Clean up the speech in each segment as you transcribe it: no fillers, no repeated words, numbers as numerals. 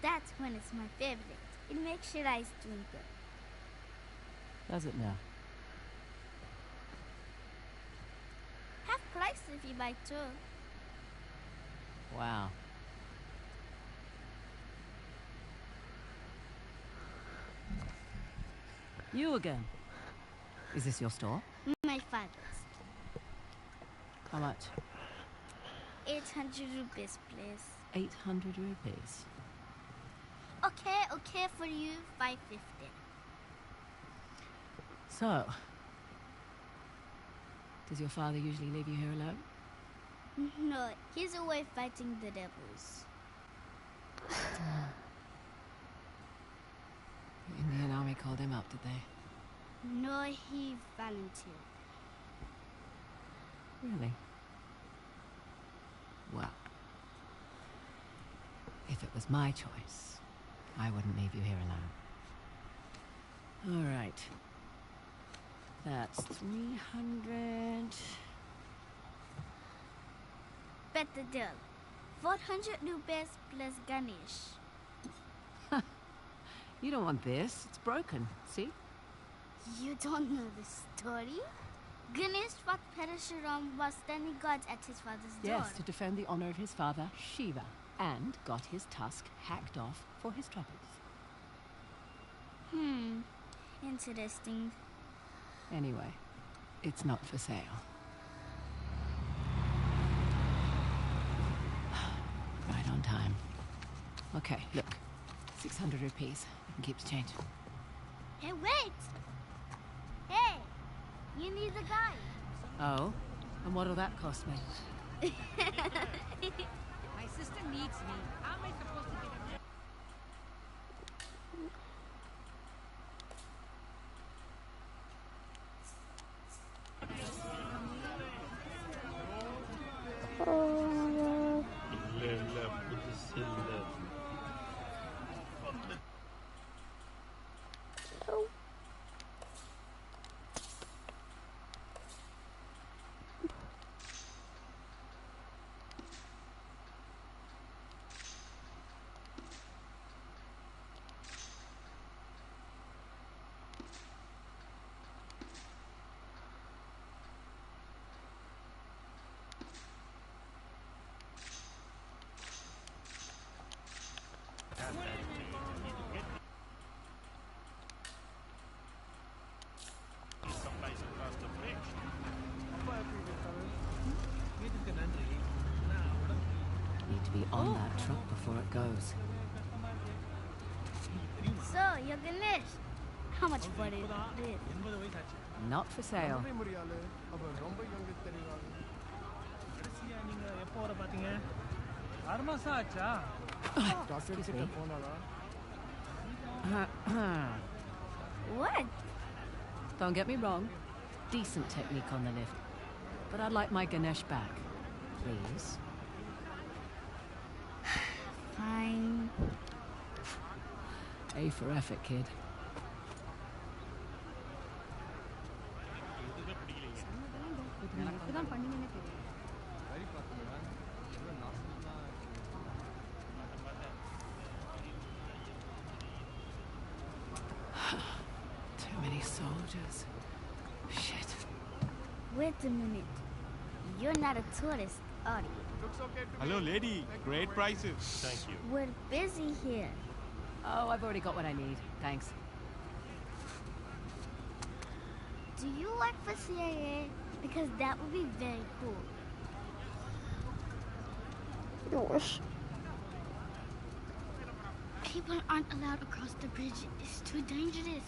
That's when it's my favorite. It makes your eyes twinkle. Does it now? Half price if you buy two. Wow. You again? Is this your store? My father's. How much? 800 rupees, please. 800 rupees. Okay for you, 550. So, does your father usually leave you here alone? No, he's away fighting the devils. The Indian army called him up, did they? No, he volunteered. Really? Well, if it was my choice, I wouldn't leave you here alone. All right. That's 300. Better deal. 400 rupees plus Ganesh. You don't want this. It's broken. See? You don't know the story? Ganesh fought Parashuram while standing guard at his father's door. Yes, to defend the honor of his father, Shiva, and got his tusk hacked off for his troubles. Interesting. Anyway, it's not for sale. Right on time. Okay, look. 600 rupees. You can keep the change. Hey, wait! Hey! You need the guy. Oh? And what'll that cost me? My sister needs me. How am I supposed to get it? Need to be on that truck before it goes. So, you're Ganesh. How much for it? Not for sale. Excuse me. What? Don't get me wrong. Decent technique on the lift. But I'd like my Ganesh back. Please. Fine. A for effort, kid. Too many soldiers. Shit. Wait a minute. You're not a tourist, are you? Hello, lady. Great prices. Thank you. We're busy here. Oh, I've already got what I need. Thanks. Do you work for CIA? Because that would be very cool. Gosh. People aren't allowed across the bridge. It's too dangerous.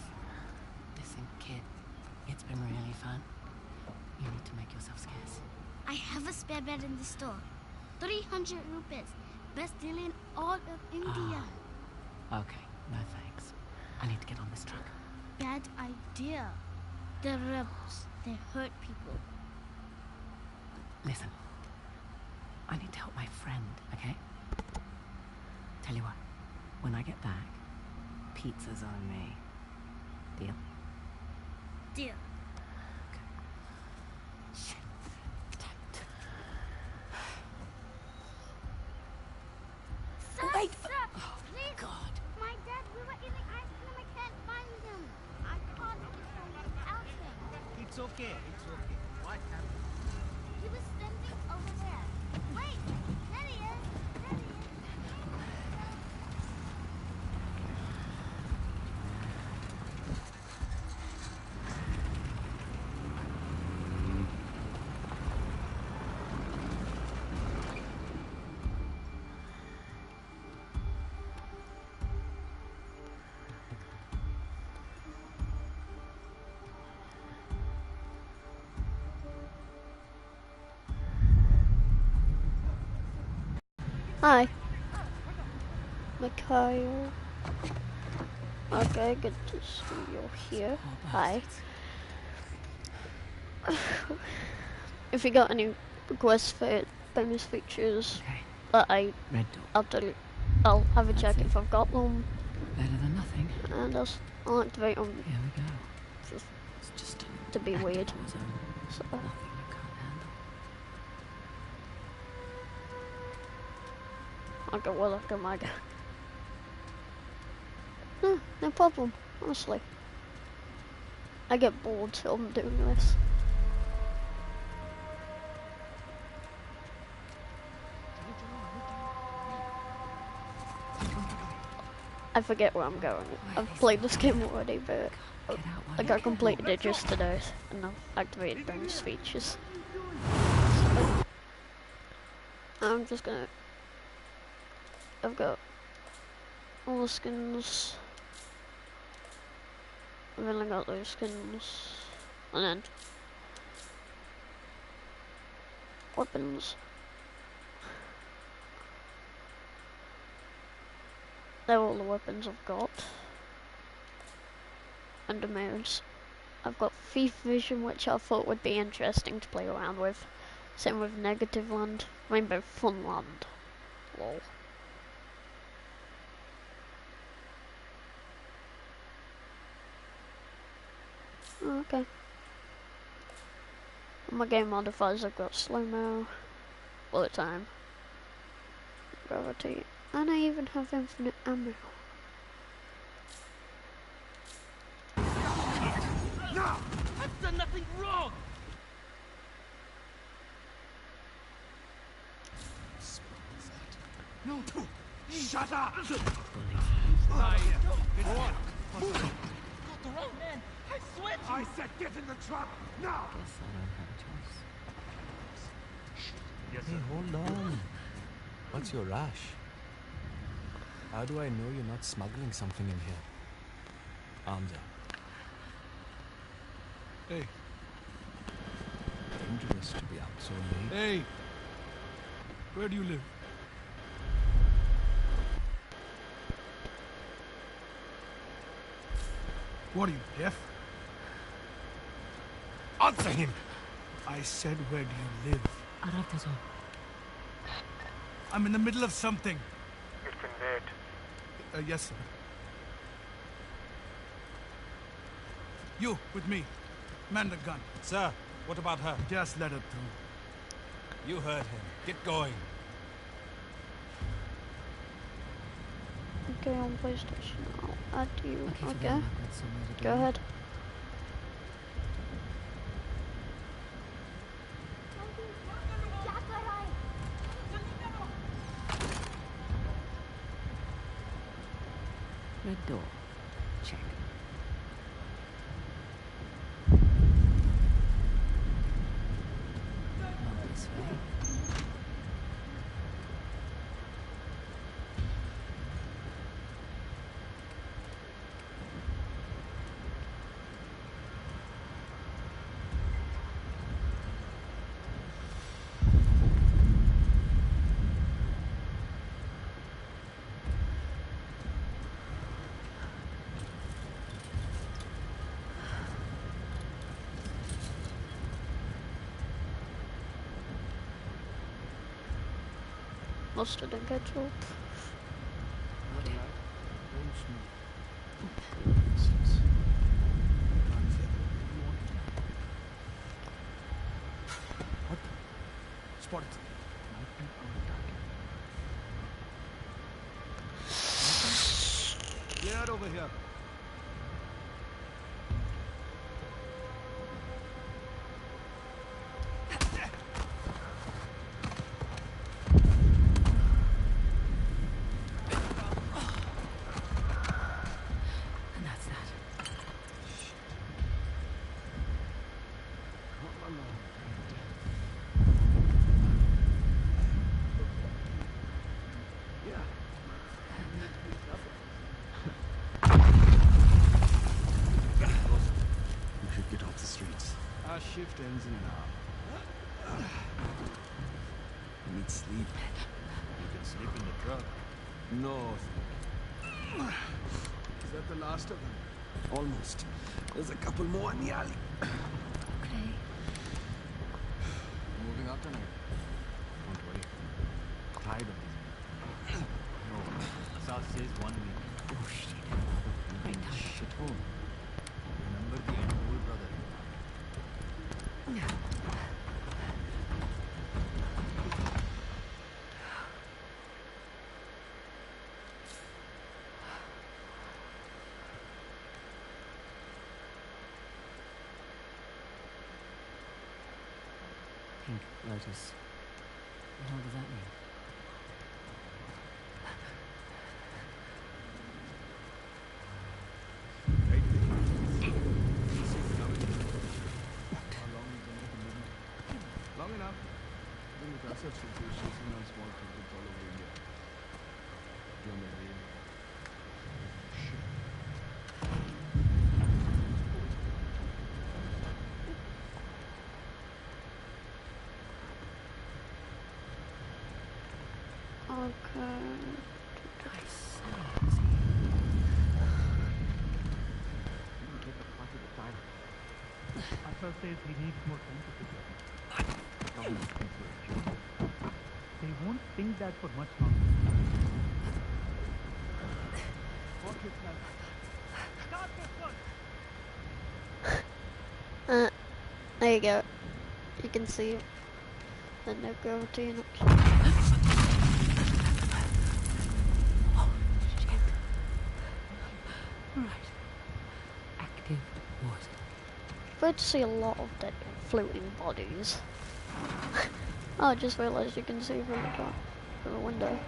Listen, kid. It's been really fun. You need to make yourself scarce. I have a spare bed in the store. 300 rupees. Best deal in all of India. Okay, no thanks. I need to get on this truck. Bad idea. The rebels, they hurt people. Listen. I need to help my friend, okay? Tell you what. When I get back, pizza's on me. Deal? Deal. Shit. Damn it. wait! Sir, please. God. My dad, we were eating ice cream. I can't find him. I can't understand without him. It's okay. It's okay. What happened? He was standing over there. Wait, there he is. There he is. Hi. Mikhail. Okay, good to see you here. Hi. If you got any requests for bonus features Okay. that Red door. I'll have a That's check it. if I've got them, Better than nothing. and I'll activate them Here we go. just It's just to be weird. active zone. So, Nothing you can't handle. I'll go well after my go. No problem, honestly. I get bored, so I'm doing this. I forget where I'm going. I've played this game already, but Get out while like you I can. completed it just today, and I've activated bonus features. So, I'm just gonna. I've got all the skins. I've only got those skins, and then weapons. They're all the weapons I've got. And the modes. I've got Thief Vision, which I thought would be interesting to play around with. Same with Negative Land, Rainbow Fun Land. Lol. Okay. On my game modifiers, I've got slow-mo, bullet time, gravity, and I even have infinite ammo. No! I've done nothing wrong! No! Shut up! Got the wrong man! I swear to you! I said get in the truck! Now! Guess I don't have a choice. Yes, Hey, hold on. What's your rush? How do I know you're not smuggling something in here? Arms up. Hey, Dangerous to be out so late. hey, where do you live? What are you, deaf? Answer him! I said, where do you live? Arabtazo. I'm in the middle of something. It's been late. Yes, sir. You, with me. Man the gun. Sir, what about her? Just let her through. You heard him. Get going. Okay, on PlayStation, I'll add you. Okay, Okay, forget it. I've got somewhere to go ahead. Red door. Check. Not this way. Mustard and ketchup. Spotted. over here. And that's that. We should get off the streets. Our shift ends in an hour. We need sleep. You can sleep in the truck. No. Is that the last of them? Almost. There's a couple more in the alley. Okay. Moving out tonight. Don't worry. Tired of this. No. Asad says 1 week. Oh shit. Right now. Shit hole. Remember the end goal, brother. Pink lotus. What the hell does that mean? Right there. How long is the movement? Long enough. Then the concept should be chasing on small crickets all over India. John the rain. Okay. Nice. Take a part at a time. Asad says he needs more time to pick up. Government thinks we're a joke. They won't think that for much longer. Start this one! There you go. You can see the no gravity in it. Oh, shit. Right. Active water. Great to see a lot of dead floating bodies. Oh, I just realised you can see from the top, from the window.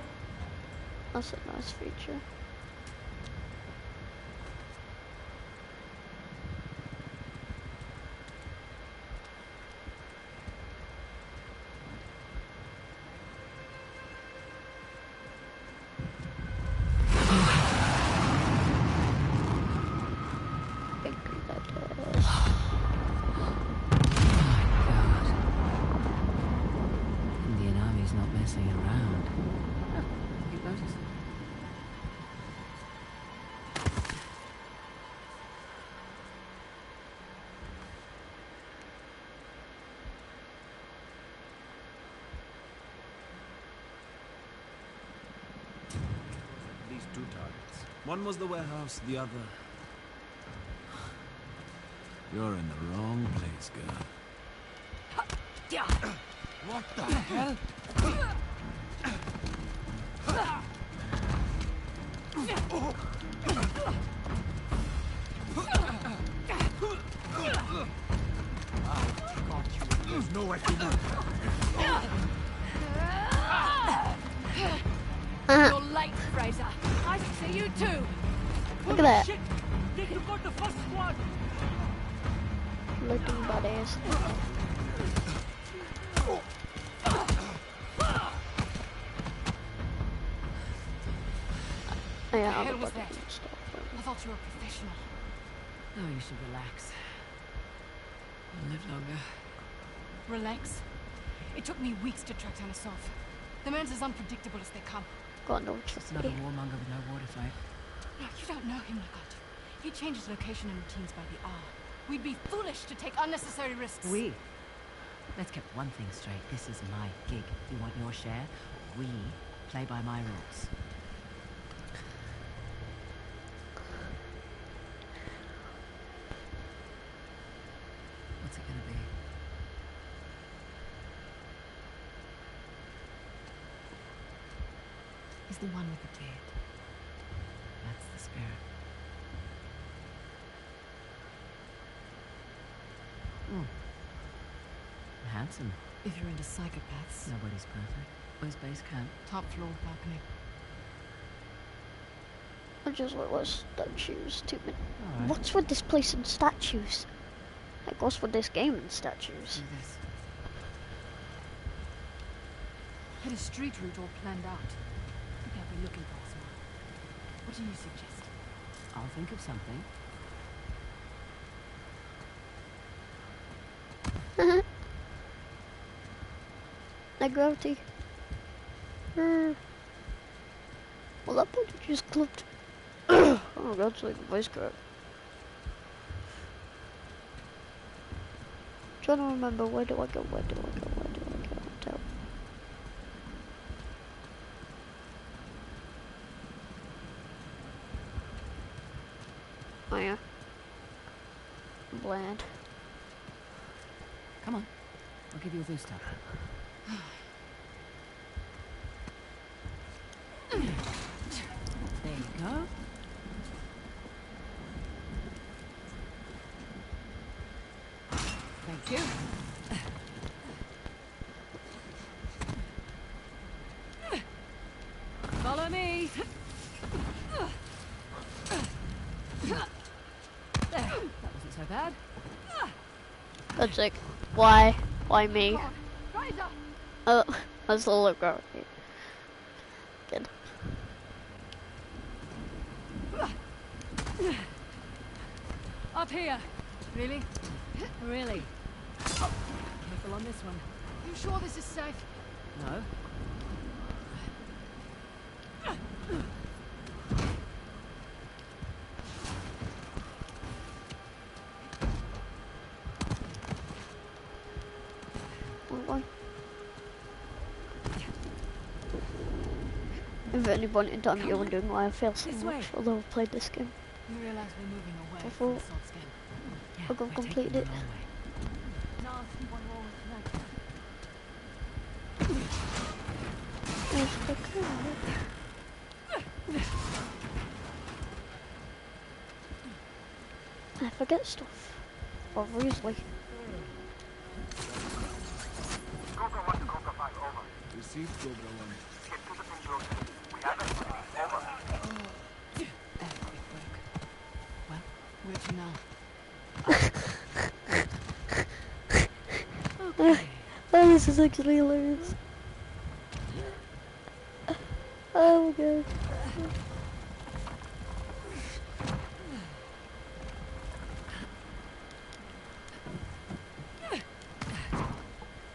That's a nice feature. Indian Army's not messing around. Oh, you noticed? At least 2 targets. One was the warehouse, the other... You're in the wrong place, girl. What the hell? There's no way to run. You're late, Fraser. I see you too. Look at that. Shit! They took out the first squad! Floating bodies. Yeah, hell other was bodies that? and stuff. I thought you were a professional. Oh, you should relax. You'll live longer. Relax. It took me weeks to track down Asaf. The man's as unpredictable as they come. Got no Just another trust. warmonger with no water fight. No, you don't know him, Lagat. He changes location and routines by the hour. We'd be foolish to take unnecessary risks. Let's get one thing straight. This is my gig. You want your share? We play by my rules. What's it gonna be? He's the one with the beard. That's the spirit. Handsome. If you're into psychopaths. Nobody's perfect. Where's base camp? Top floor balcony. I just realized statues. 2 minutes. Alright. What's with this place and statues? Like, what's with this game and statues? Do this. Had a street route all planned out. I think I'll be looking for us now. What do you suggest? I'll think of something. Like gravity. Well, that body just clipped. Oh my god, it's like a voice crack. Trying to remember, where do I go? Down. Oh yeah. Bland. Come on. I'll give you a boost up. There you go. Thank you. Follow me. There. That wasn't so bad. That's like, why? Why me? Rise up. Oh, that's a little gravity. Good. Up here. Really? Really? Careful on this one. You sure this is safe? No. If at any point in time you're wondering why I fail so This much, way. although I've played this game, You realize we're moving away Before- from the salt skin. Yeah, I've we're completed taking it. the long way. Nasty one more tonight. Where's the code? I forget stuff. Obviously. Cobra 1 to Cobra 5, over. Received Cobra 1. Get to the pin closer. We have it. Over. Well, where to now? Oh, this is actually hilarious. Oh my god.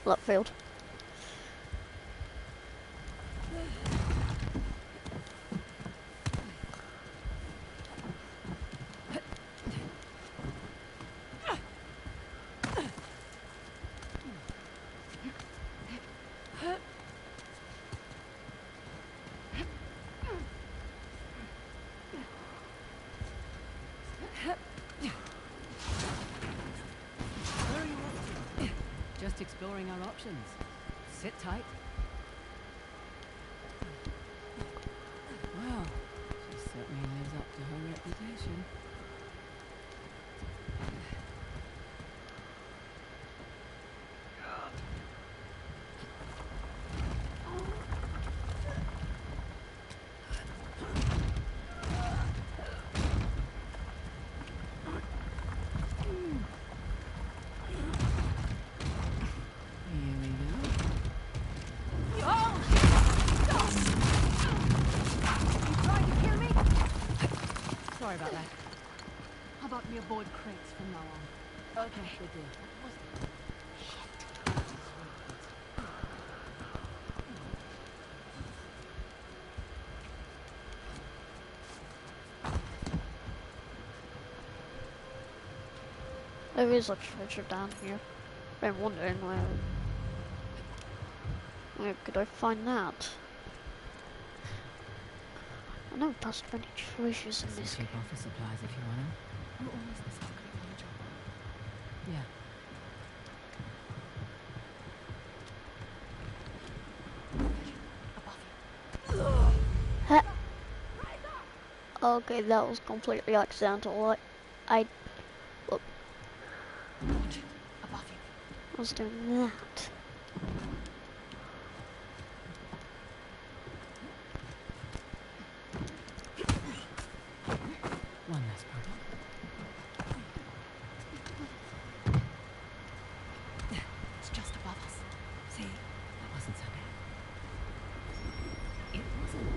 That failed. Where are you off to? Just exploring our options. Sit tight. Wow, she certainly lives up to her reputation. Here we go. Trying to kill me? Sorry about that. How about we avoid crates from now on? Okay, good deal. There is a treasure down here. I'm wondering where could I find that? I never passed up any treasures in Some this cheap game. office supplies if you want them. You always this ugly on the job. Yeah. Okay, that was completely accidental. I look. Above I was doing that. One less problem. It's just above us. See? That wasn't so bad. It wasn't.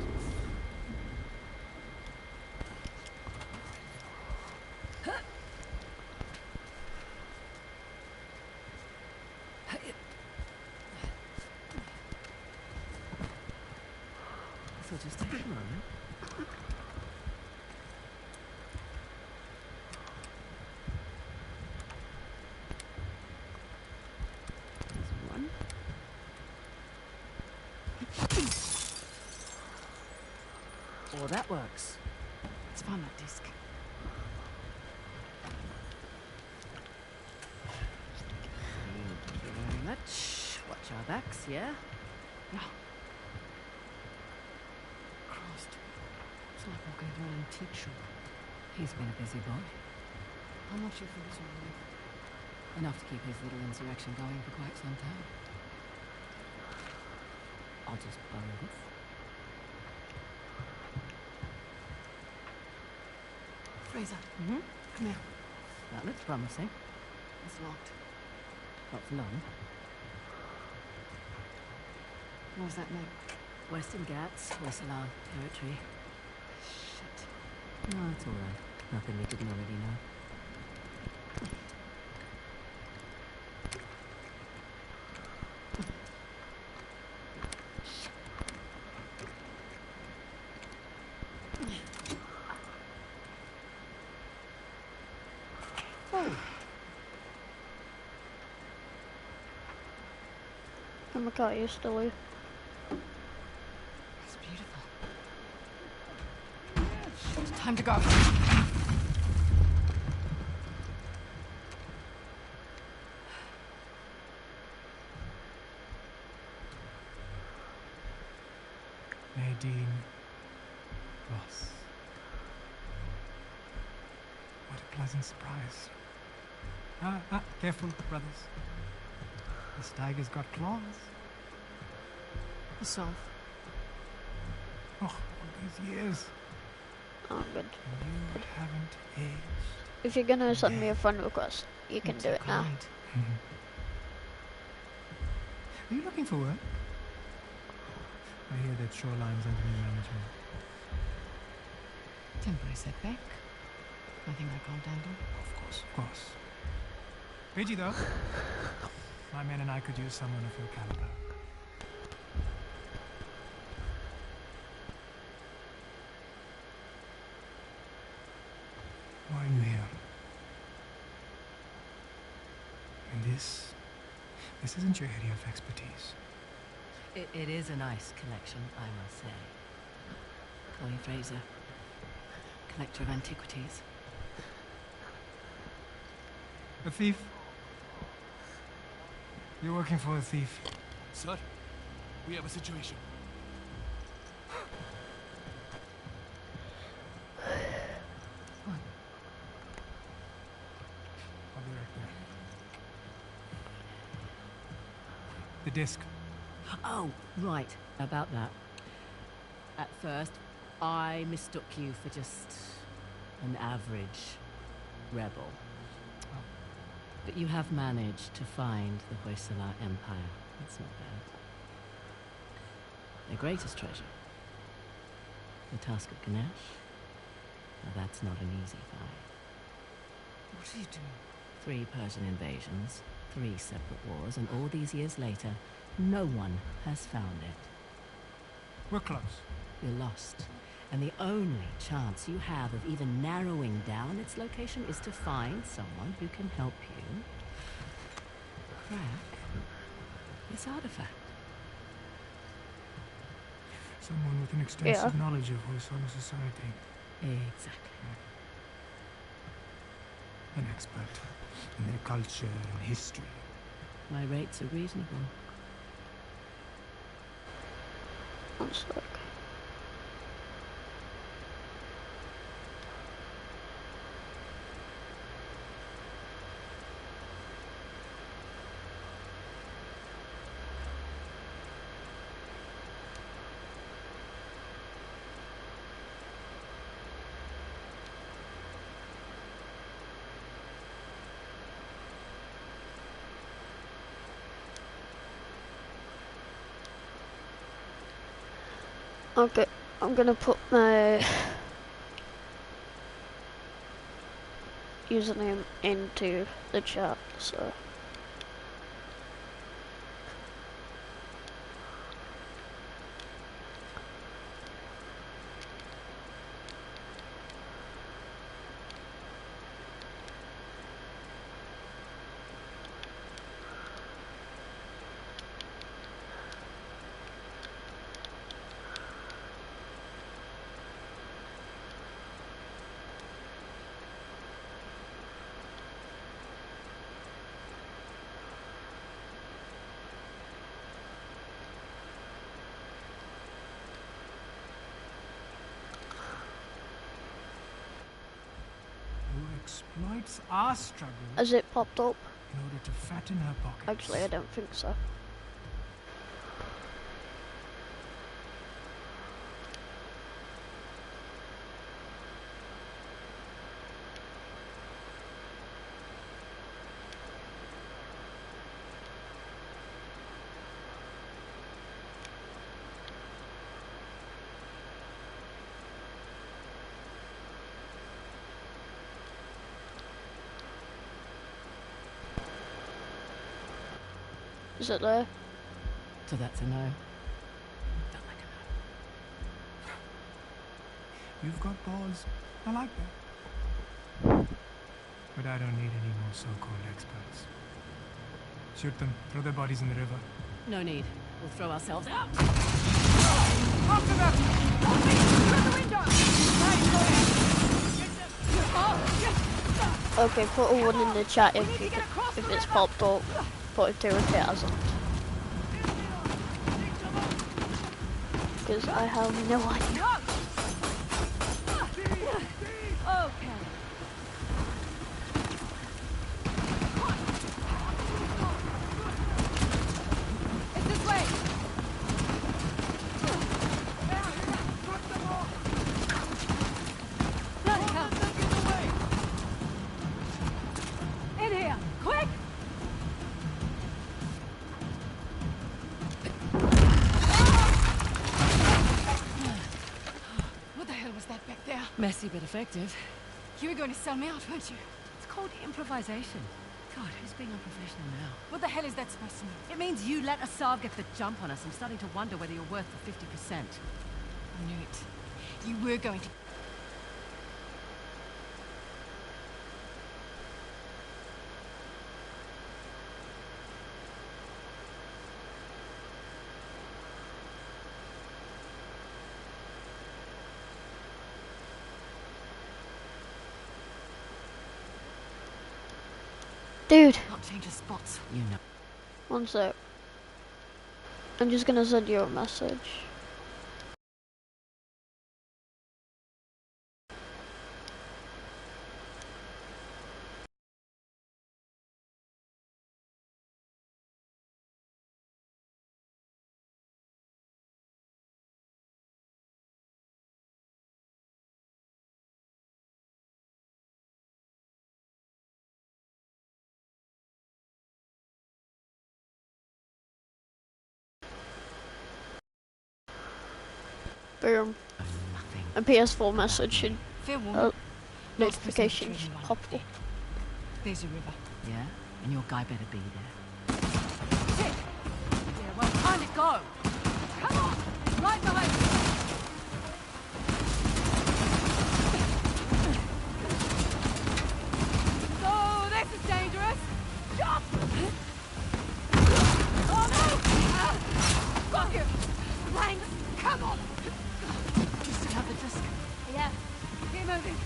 This'll just take a moment. There's one. Oh, that works. Let's find that disc. Thank you very much. Watch our backs, yeah? Yeah. Christ. It's like walking through an antique shop. He's been a busy boy. How much do you think it's worth? Enough to keep his little insurrection going for quite some time. I'll just borrow this. Fraser. Mm-hmm. Come here. That looks promising. It's locked. Not for long. Where's that map? Western Ghats, Hoysala territory. Shit. No, it's all right. Nothing we didn't already know. I'm a cat, you still here. It's beautiful. It's time to go. Nadine Ross. What a pleasant surprise. Careful, brothers. This tiger's got claws. Soft. Oh, all these years. Oh, good. And you haven't aged. If you're gonna send me a friend request, you can do it now. Are you looking for work? I hear that Shoreline's under new management. Temporary setback. Nothing I can't handle. Of course. Pidgey, though. My men and I could use someone of your caliber. Why are you here? And this isn't your area of expertise. It is a nice collection, I must say. Chloe Fraser, collector of antiquities. A thief? You're working for a thief. Sir, we have a situation. I'll be right there. The disc. Oh, right, about that. At first, I mistook you for just an average rebel. But you have managed to find the Hoysala Empire. That's not bad. Their greatest treasure, the Tusk of Ganesh. Now that's not an easy find. What are you doing? 3 Persian invasions, 3 separate wars, and all these years later, no one has found it. We're close. You're lost. And the only chance you have of even narrowing down its location is to find someone who can help you crack this artifact. Someone with an extensive knowledge of Hoysala society. Exactly. An expert in their culture and history. My rates are reasonable. One sec. Okay, I'm gonna put my username into the chat, so. Who exploits our struggle Has it popped up? in order to fatten her pockets. Actually, I don't think so. Is it there? So that's a no. Felt like a You've got balls. I like that. But I don't need any more so-called experts. Shoot them. Throw their bodies in the river. no. No need. We'll throw ourselves out. After them! Through the window! Okay, put a 1 in the chat if it's popped up. Put a 2 if it hasn't. Because I have no idea. Okay. It's this way! Bloody hell! In here! Quick! What the hell was that back there? Messy but effective. You were going to sell me out, weren't you? It's called improvisation. God, who's being unprofessional now? What the hell is that supposed to mean? It means you let Asav get the jump on us. I'm starting to wonder whether you're worth the 50%. I knew it. You were going to... Dude, Can't change the spots. You know. 1 sec. I'm just gonna send you a message. Boom. Nothing. A PS4 message should Fair warning. notifications pop up. There's your river. Yeah? And your guy better be there. Shit! Yeah, well, time to go! Come on! It's right behind you! So, this is dangerous! Stop! Oh no! Fuck you! Thanks! Come on! Do you still have the disc? Yeah. Keep moving.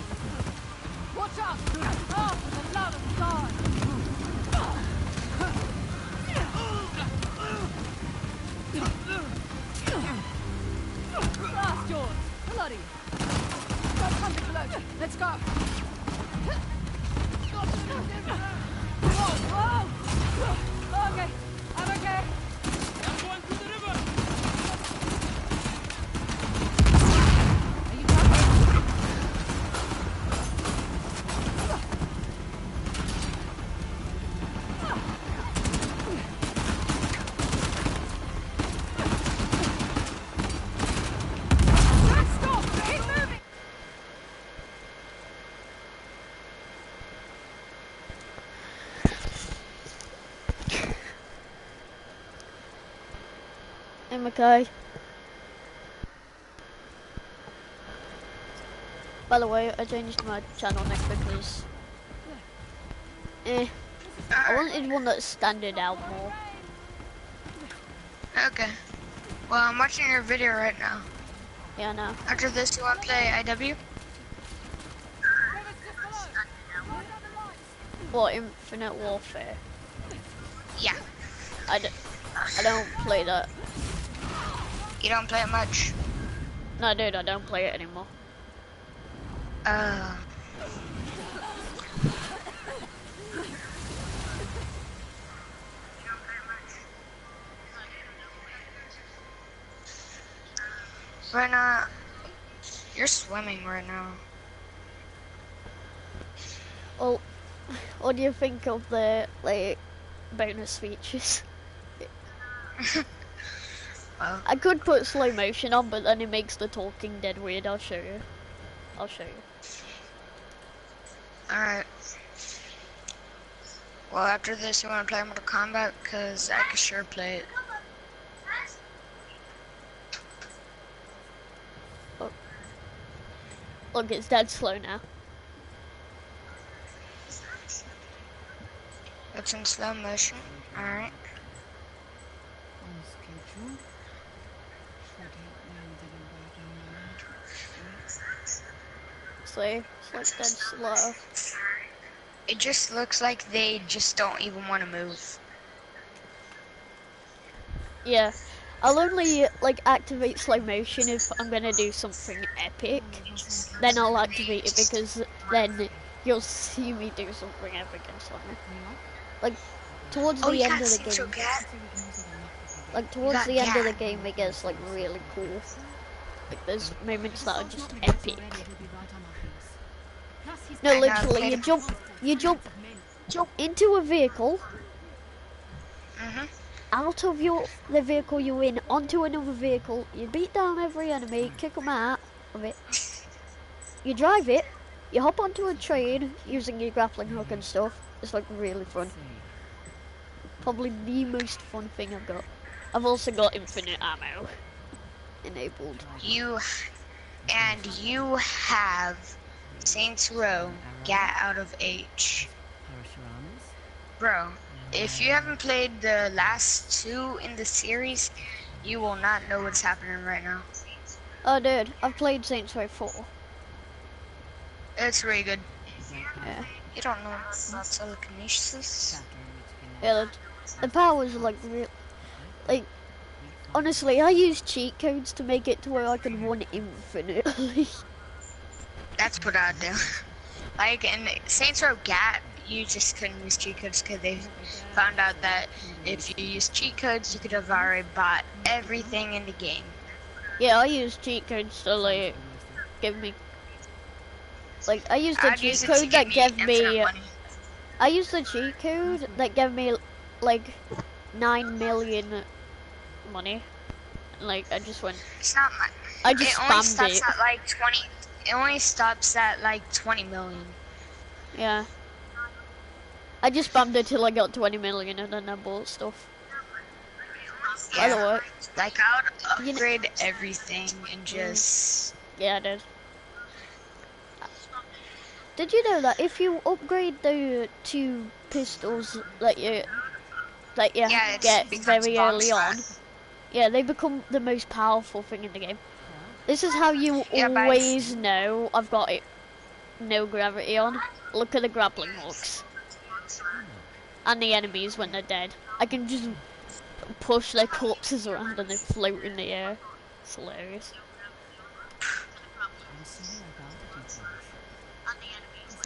Watch out! Oh, for the love of God! Blast yours! Bloody! Got something below. Let's go! Whoa! Whoa! Okay, I'm okay. I'm going to the river. Are you done? McKay. By the way, I changed my channel name because I wanted one that standed out more. Okay. Well, I'm watching your video right now. Yeah, I know. After this, you want to play IW? What, Infinite Warfare? Yeah. I don't play that. You don't play it much? No, dude, I don't play it anymore. Right now, you're swimming right now. Well, what do you think of the, like, bonus features? Well, I could put slow motion on, but then it makes the talking dead weird. I'll show you. I'll show you. alright. Well, after this, you want to play Mortal Kombat? Because I can sure play it. Look, it's dead slow now. It's in slow motion. Alright. See? It's like dead slow. It just looks like they just don't even want to move. Yeah. I'll only, like, activate slow motion if I'm gonna do something epic. Then I'll activate it because then you'll see me do something epic and something. Like, towards the end of the game. Like, towards the end of the game, it gets, like, really cool. Like, there's moments that are just epic. No, literally, you jump into a vehicle, out of the vehicle you're in, onto another vehicle, you beat down every enemy, kick them out of it, you drive it, you hop onto a train using your grappling hook and stuff. It's like really fun. Probably the most fun thing I've got. I've also got infinite ammo enabled. You have Saints Row Get Out of H. Bro, if you haven't played the last two in the series, you will not know what's happening right now. Oh dude, I've played Saints Row 4. It's really good. Yeah. You don't know about telekinesis? Yeah, the powers are like real. Like, honestly, I use cheat codes to make it to where I can run infinitely. That's put out there. Like in Saints Row Gat, you just couldn't use cheat codes because they found out that if you use cheat codes, you could have already bought everything in the game. Yeah, I use cheat codes to like give me. Like, I used the cheat code that gave me. I used the cheat code that gave me like 9 million money. Like, I just went. It's not much. I just it only spammed stops it. at like 20. It only stops at like 20 million. Yeah. I just spammed it till I got 20 million and then I bought stuff. Yeah. By the way, like I would upgrade everything and just. Yeah, I did. Did you know that if you upgrade the 2 pistols that you get very early on, yeah, they become the most powerful thing in the game. This is how you always know I've got it. No gravity on. Look at the grappling hooks. And the enemies when they're dead. I can just push their corpses around and they float in the air. It's hilarious.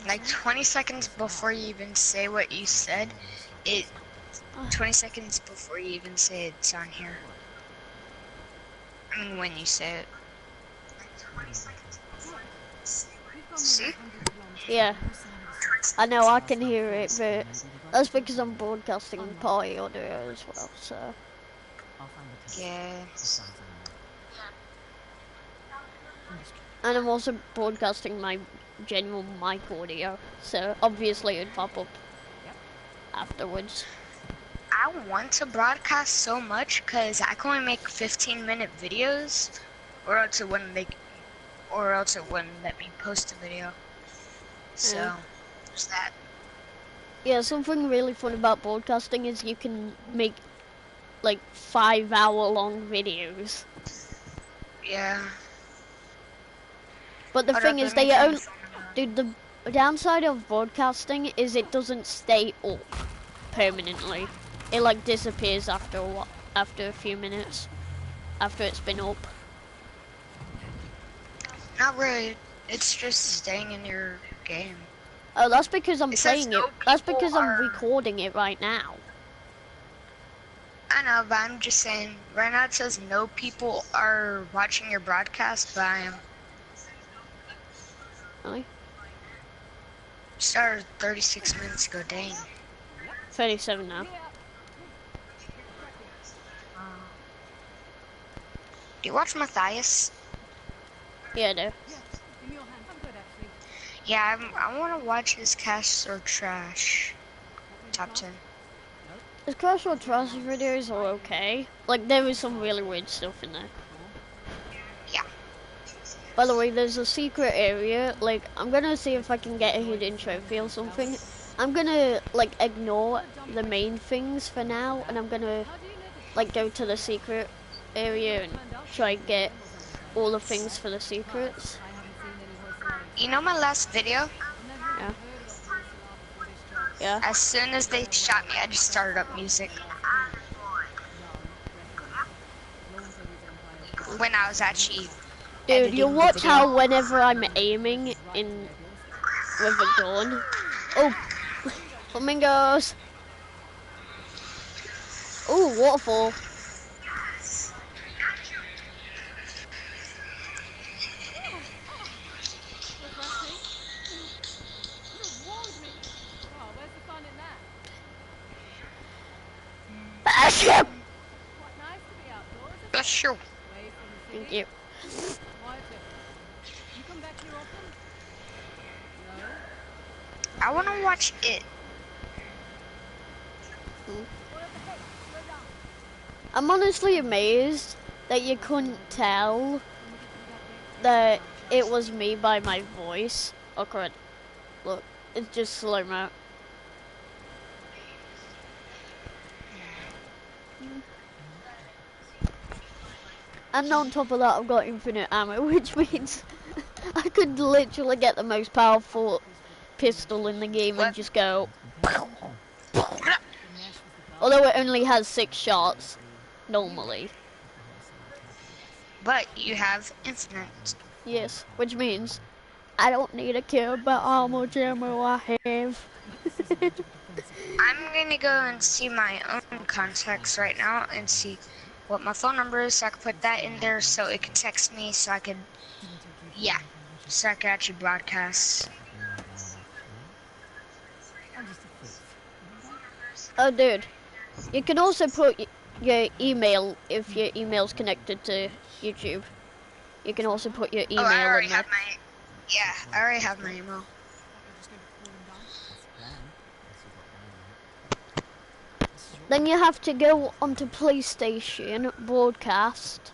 Like 20 seconds before you even say what you said, 20 seconds before you even say it's on here. I mean, when you say it. See? Yeah. I know, I can hear it, but that's because I'm broadcasting party audio as well, so. Yeah. And I'm also broadcasting my general mic audio, so obviously it'd pop up afterwards. I I want to broadcast so much because I can only make 15-minute videos, or else it wouldn't let me post a video. So, there's that. Yeah, something really fun about broadcasting is you can make like 5-hour-long videos. Yeah. But the thing is, dude, the downside of broadcasting is it doesn't stay up permanently. It like disappears after a few minutes after it's been up. Not really. It's just staying in your game. Oh, that's because I'm playing it. That's because I'm recording it right now. I know, but I'm just saying. Right now it says no people are watching your broadcast, but I am. Really? Started 36 minutes ago, dang. 37 now. Do you watch Matthias? Yeah, I do. Yeah, I want to watch his Cash or Trash top 10. His Cash or Trash videos are okay. Like, there is some really weird stuff in there. Yeah. By the way, there's a secret area. Like, I'm gonna see if I can get a hidden trophy or something. I'm gonna, like, ignore the main things for now, and I'm gonna, like, go to the secret area and try and get all the things for the secrets. You know my last video? Yeah. Yeah. As soon as they shot me, I just started up music. When I was actually Dude, you'll watch how whenever I'm aiming in with a gun. Oh, flamingos. Oh, waterfall. Bless you. Bless you. Thank you. I want to watch it. I'm honestly amazed that you couldn't tell that it was me by my voice. Oh, correct. Look, it's just slow-mo. And on top of that, I've got infinite ammo, which means I could literally get the most powerful pistol in the game and just go. Although it only has 6 shots, normally. But you have infinite. Yes, which means I don't need to care about how much ammo I have. I'm gonna go and see my own contacts right now and see what my phone number is so I can put that in there so it can text me so I can, yeah, so I can actually broadcast. Oh, dude. You can also put your email if your email's connected to YouTube. You can also put your email I already in there. have my, yeah, I already have my email. Then you have to go onto PlayStation, broadcast,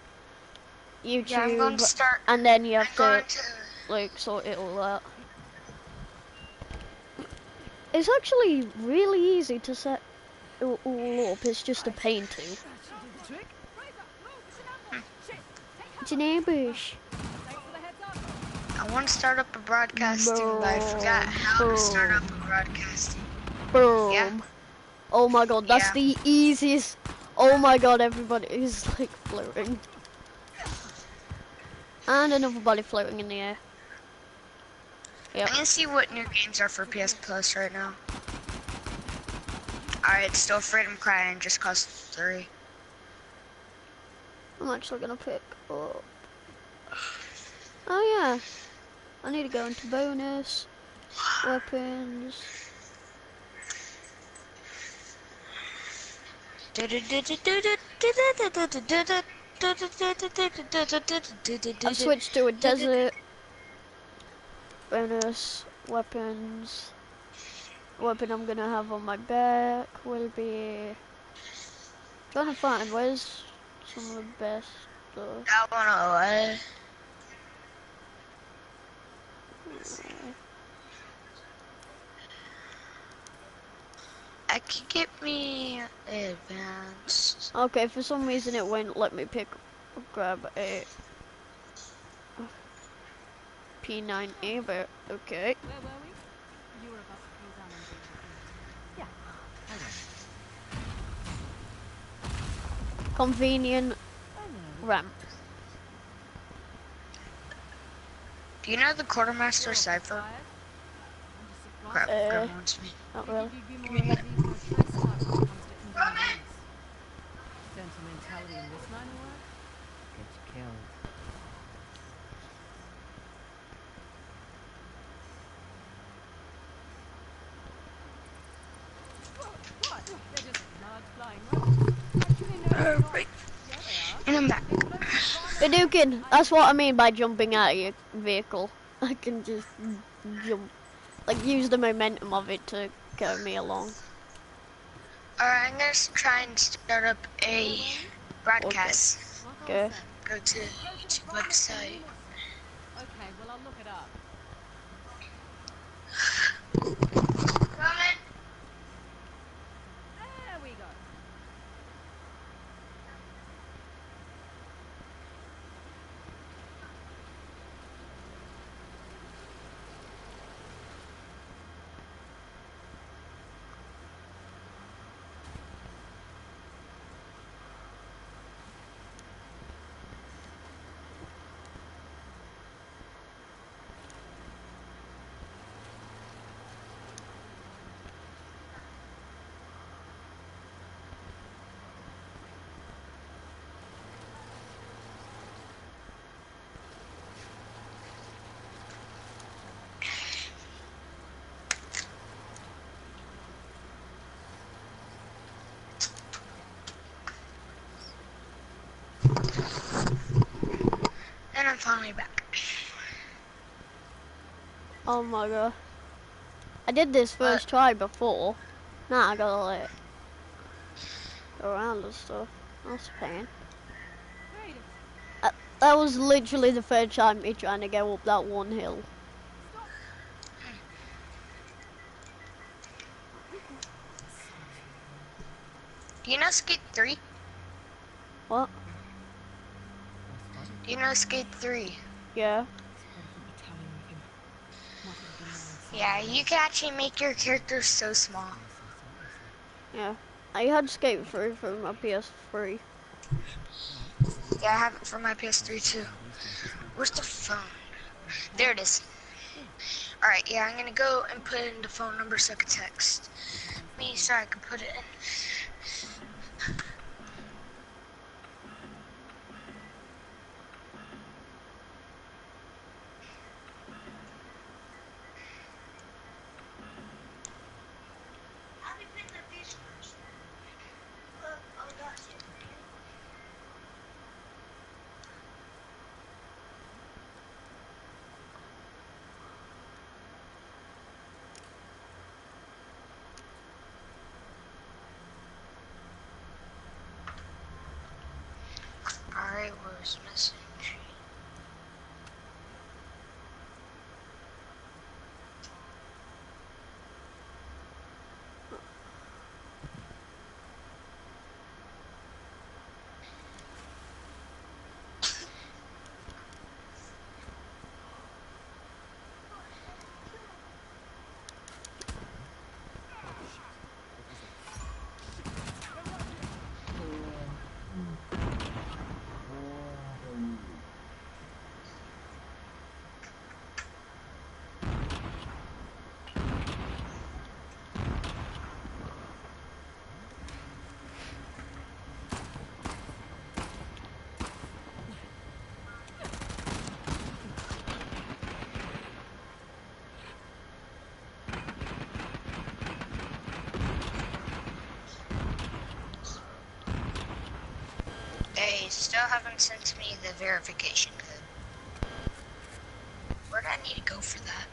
YouTube, Yeah, I'm going to start, and then you have to like sort it all out. It's actually really easy to set it all up. It's just a pain to. It's an ambush. I want to start up a broadcasting, but I forgot how to start up a broadcasting. Boom. Yeah. Oh my god, that's the easiest. Oh my god, everybody is like floating. And another body floating in the air. Yep. I'm gonna see what new games are for PS Plus right now. Alright, still Freedom Cry and Just Cause 3. I'm actually gonna pick up. Oh yeah. I need to go into bonus. Weapons. I've switched to a desert. Bonus. Weapons. Weapon I'm gonna have on my back will be Trying to find where's some of the best stuff. That one away. I could get me advanced. Okay, for some reason it won't let me grab a P90, but okay. Where were we? You were about to close down on the... Yeah, I know. Convenient ramp. Do you know the quartermaster cipher? Crap, wants me. Not really. Sentimentality in this line of work gets you killed. What? They're just large flying robots. Right. And I'm back. Hadouken! That's what I mean by jumping out of your vehicle. I can just jump. Like, use the momentum of it to carry me along. Alright, I'm gonna try and start up a broadcast. Okay. Go to YouTube website. Okay, well I'll look it up. Coming. There we go. And I'm finally back. Oh my god. I did this first try before. Now I gotta like go around and stuff. That's a pain. That was literally the third time me trying to go up that one hill. Do you know Skate 3? What? Do you know Skate 3? Yeah. Yeah, you can actually make your character so small. Yeah. I had Skate 3 for my PS3. Yeah, I have it for my PS3 too. Where's the phone? There it is. Alright, yeah, I'm gonna go and put in the phone number so I can text me so I can put it in. Alright, where's message? They still haven't sent me the verification code. Where do I need to go for that?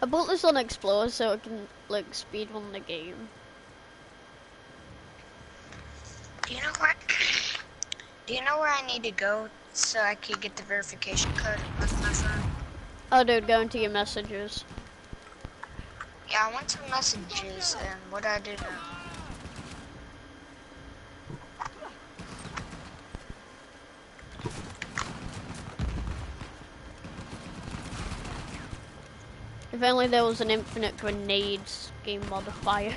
I bought this on Explore so I can like speedrun the game. Do you know what? Do you know where I need to go so I can get the verification code on my phone? Oh, dude, go into your messages. Yeah, I went to messages, and what I do now? If only there was an infinite grenades game modifier.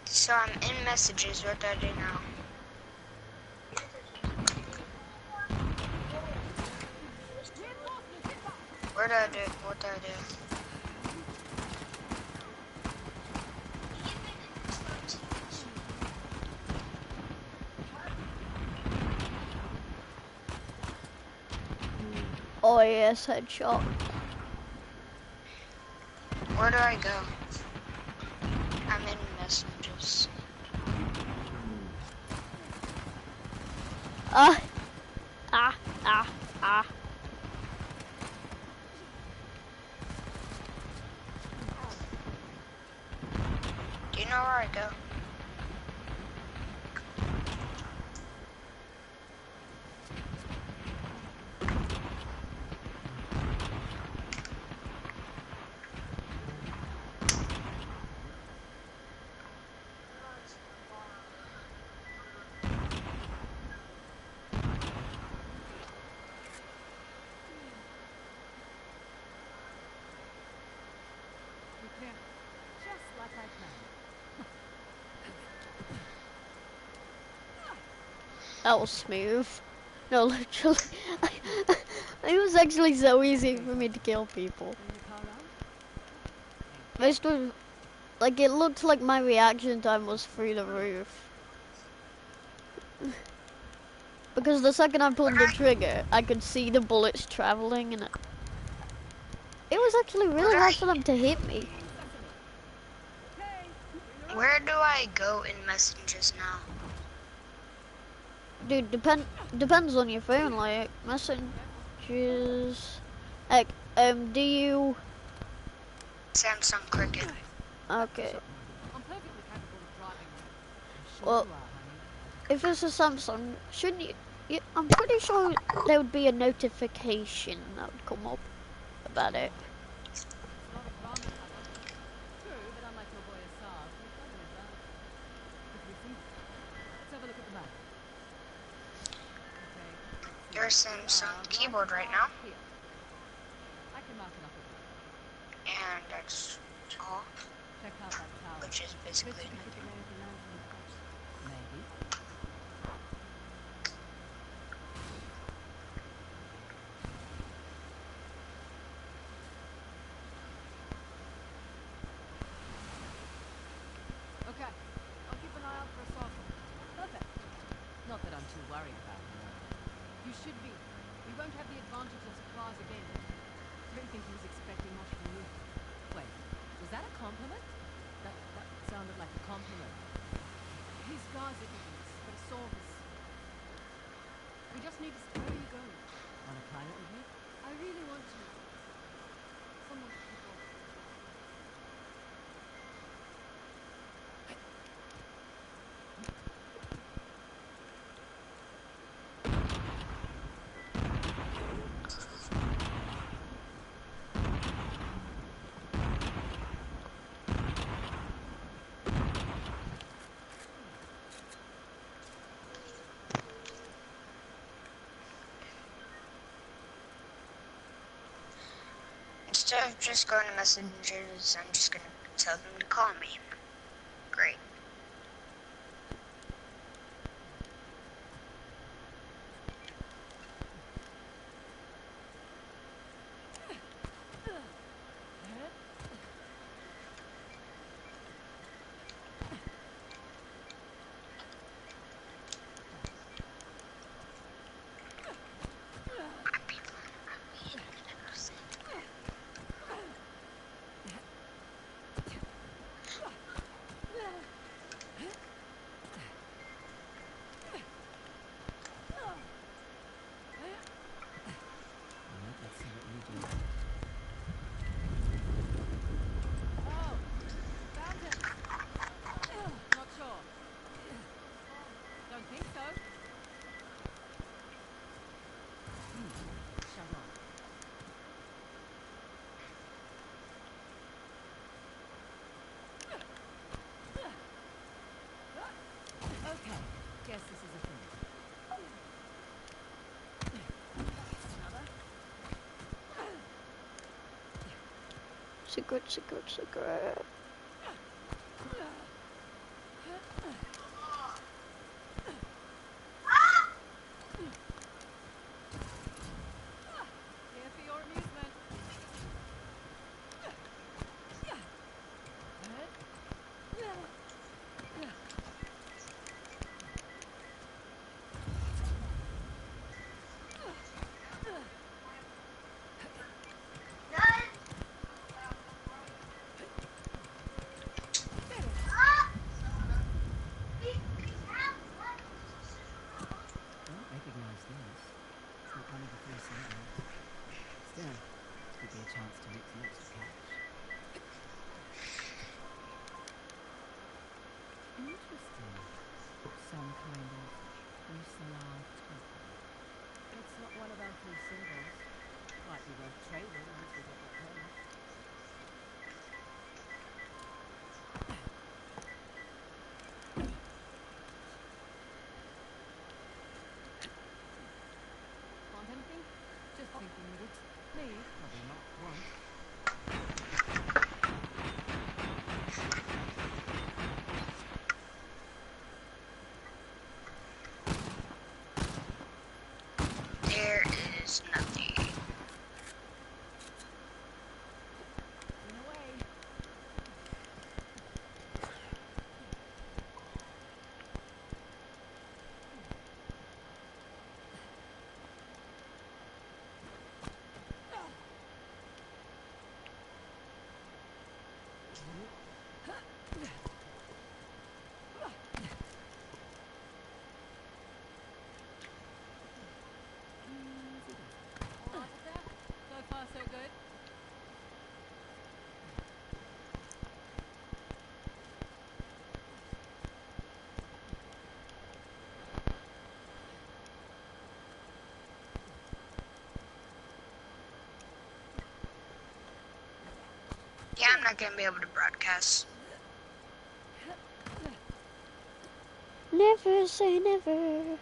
So I'm in messages, what do I do now? What do I do? What do I do? Oh yes, headshot. Where do I go? I'm in messages. Ah. Do you know where I go? Just like I planned. That was smooth. No, literally. It was actually so easy for me to kill people. Most of, like, it looked like my reaction time was through the roof. Because the second I pulled the trigger, I could see the bullets traveling, and it was actually really hard for them to hit me. Where do I go in messages now? Dude, depends on your phone, like, messages, like, do you... Samsung Cricket. Okay. Well, if it's a Samsung, shouldn't you, I'm pretty sure there would be a notification that would come up about it. Your Samsung keyboard right now. And that's all. Which is basically nothing. Okay, I'll keep an eye out for a saucer. Perfect. Not that I'm too worried about it. You should be. We won't have the advantage of surprise again. I don't think he was expecting much from you. Wait, was that a compliment? That sounded like a compliment. These guys are idiots, but assaulters. We just need to see where you go. Want to climb it with me? I really want to. Someone to keep off. Instead of just going to messages, I'm just gonna tell them to call me. Great. Secret, secret, secret. Here for your amusement. Don't recognize this. It's not one of the 3 symbols. Still, could be a chance to loot some extra cash. Interesting. Some kind of Usala token. It's not one of our 3 symbols. Might be worth trading once we get that permit. Want anything? Just thinking with it. Need? Probably not. Want? There is nothing. In a way. So far, so good. Yeah, I'm not gonna be able to broadcast. Never say never.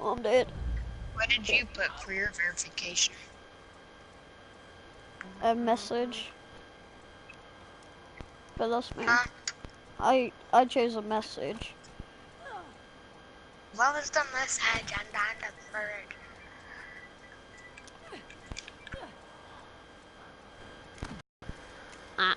I'm dead. What did you put for your verification? A message. But that's me. Huh? I chose a message. What was the message on the bird? Ah.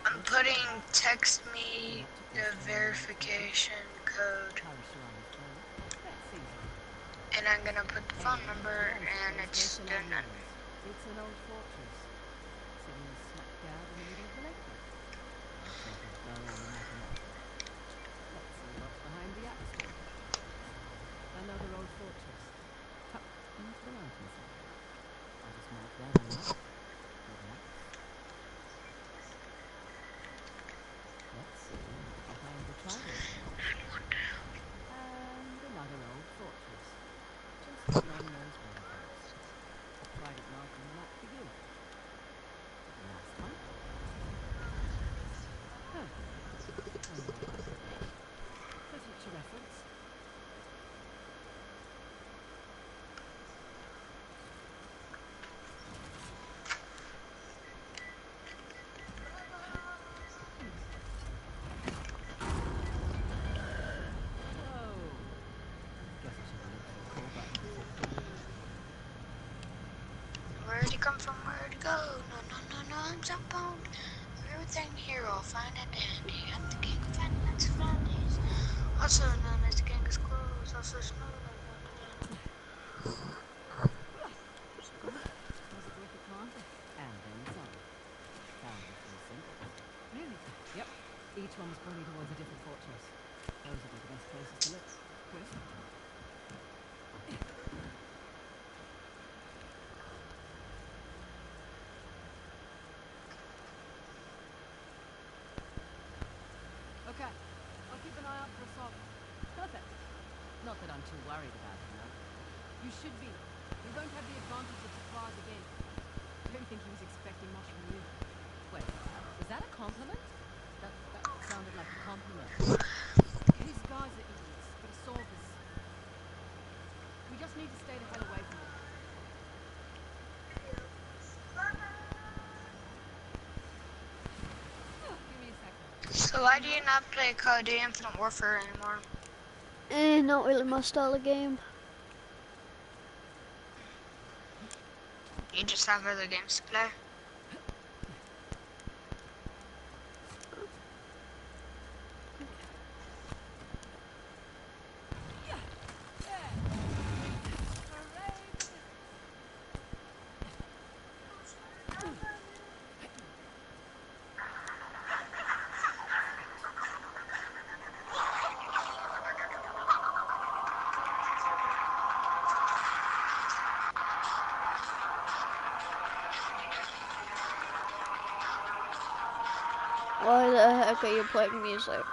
I'm putting text me the verification code. And I'm gonna put the phone number and it's done. It's an old fortress, sitting smack dab in the middle of the lake. A sort of bow on the map. Let's see what's behind the axe. Another old fortress, tucked into the mountainside. I'll just mark that on the map. Let's see what's behind the tribal. And another old fortress, just along those waterfalls. Tried it marking the map for you. Last one. Oh. For future reference. Where'd he come from? Where'd he go? No, I'm jump on. Everything hero, fine and dandy. I'm the king of finance Flanders. Also known as the king of squirrels, also known as Really? Yep. Each one was pointing towards a different fortress. Those would be the best places to look. Chris? Not that I'm too worried about him, though. You should be. We won't have the advantage of surprise again. I don't think he was expecting much from you. Wait, was that a compliment? That sounded like a compliment. These guys are idiots, but solve this. We just need to stay the hell away from them. Give me a second. So why do you not play Call of Duty Infinite Warfare anymore? Not really my style of game. You just have other games to play? Why the heck are you playing music?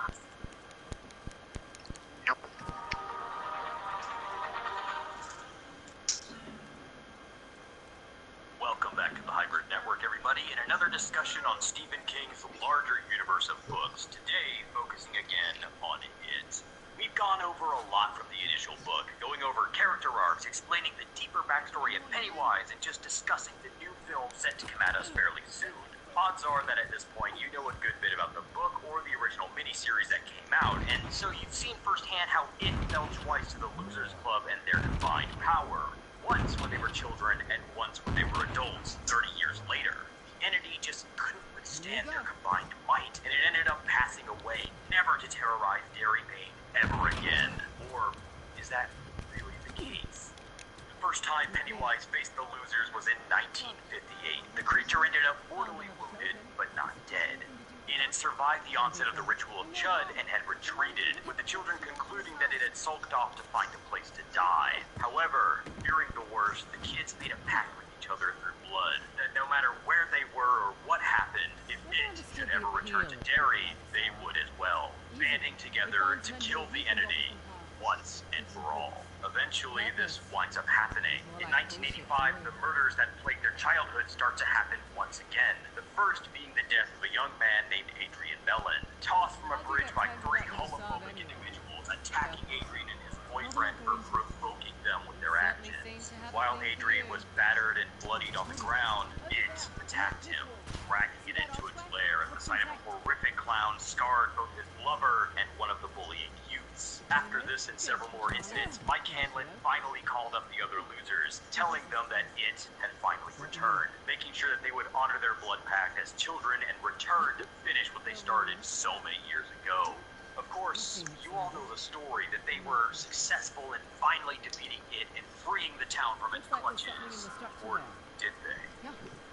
Welcome back to the Hybrid Network, everybody, and another discussion on Stephen King's larger universe of books. Today, focusing again on It. We've gone over a lot from the initial book, going over character arcs, explaining the deeper backstory of Pennywise, and just discussing the new film set to come at us fairly soon. Odds are that at this point you know a good bit about the book or the original miniseries that came out, and so you've seen firsthand how It fell twice to the Losers Club and their combined power. Once when they were children, and once when they were adults, 30 years later. The entity just couldn't withstand their combined might, and it ended up passing away, never to terrorize Dairy Maine ever again. Or is that really the case? The first time Pennywise faced the Losers was in 1958. The creature ended up mortally wounded, but not dead. It had survived the onset of the ritual of Chud and had retreated, with the children concluding that it had sulked off to find a place to die. However, fearing the worst, the kids made a pact with each other through blood, that no matter where they were or what happened, if it should ever return to Derry, they would as well, banding together to kill the entity once and for all. Eventually, this winds up happening. In 1985, the murders that plagued their childhood start to happen once again. The first being the death of a young man named Adrian Mellon, tossed from a bridge by three homophobic individuals attacking Adrian and his boyfriend for provoking them with their actions. While Adrian was battered and bloodied on the ground, It attacked him, dragging it into its lair at the sight of a horrific clown scarred both his lover and one of the bullying youths. After this and several more incidents, Mike Hanlon finally called up the other losers, telling them that It had finally returned, making sure that they would honor their blood pact as children and return to finish what they started so many years ago. Of course, you all know the story that they were successful in finally defeating It and freeing the town from its clutches. Or did they?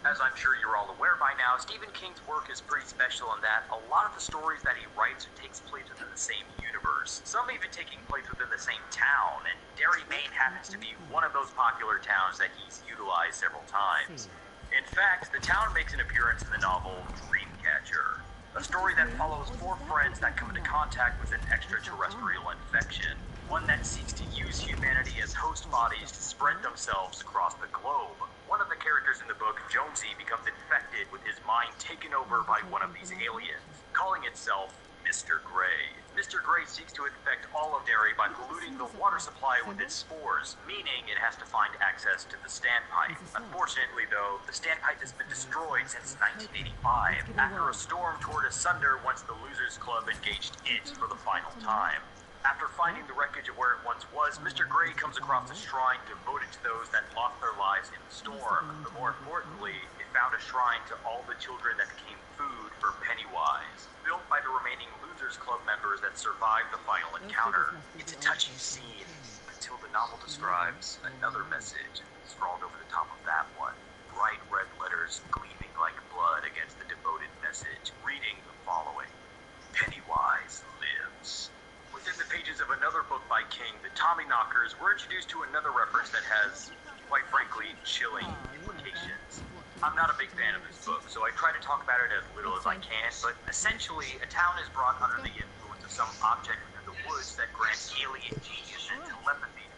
As I'm sure you're all aware by now, Stephen King's work is pretty special in that a lot of the stories that he writes takes place within the same universe, some even taking place within the same town, and Derry, Maine happens to be one of those popular towns that he's utilized several times. In fact, the town makes an appearance in the novel Dreamcatcher, a story that follows four friends that come into contact with an extraterrestrial infection, one that seeks to use humanity as host bodies to spread themselves across the globe. One of the characters in the book, Jonesy, becomes infected with his mind taken over by one of these aliens, calling itself Mr. Gray. Mr. Gray seeks to infect all of Derry by polluting the water supply with its spores, meaning it has to find access to the standpipe. Unfortunately, though, the standpipe has been destroyed since 1985, after a storm tore it asunder once the Losers Club engaged It for the final time. After finding the wreckage of where it once was, Mr. Gray comes across a shrine devoted to those that lost their lives in the storm. But more importantly, it found a shrine to all the children that became food for Pennywise, built by the remaining Losers Club members that survived the final encounter. It's a touching scene, until the novel describes another message scrawled over the top of that one. Bright red letters gleaming like blood against the devoted message, reading the following: Pennywise lives. Within the pages of another book by King, the Tommyknockers, we're introduced to another reference that has, quite frankly, chilling implications. I'm not a big fan of this book, so I try to talk about it as little as I can, but essentially, a town is brought under the influence of some object within the woods that grants alien genius and telepathy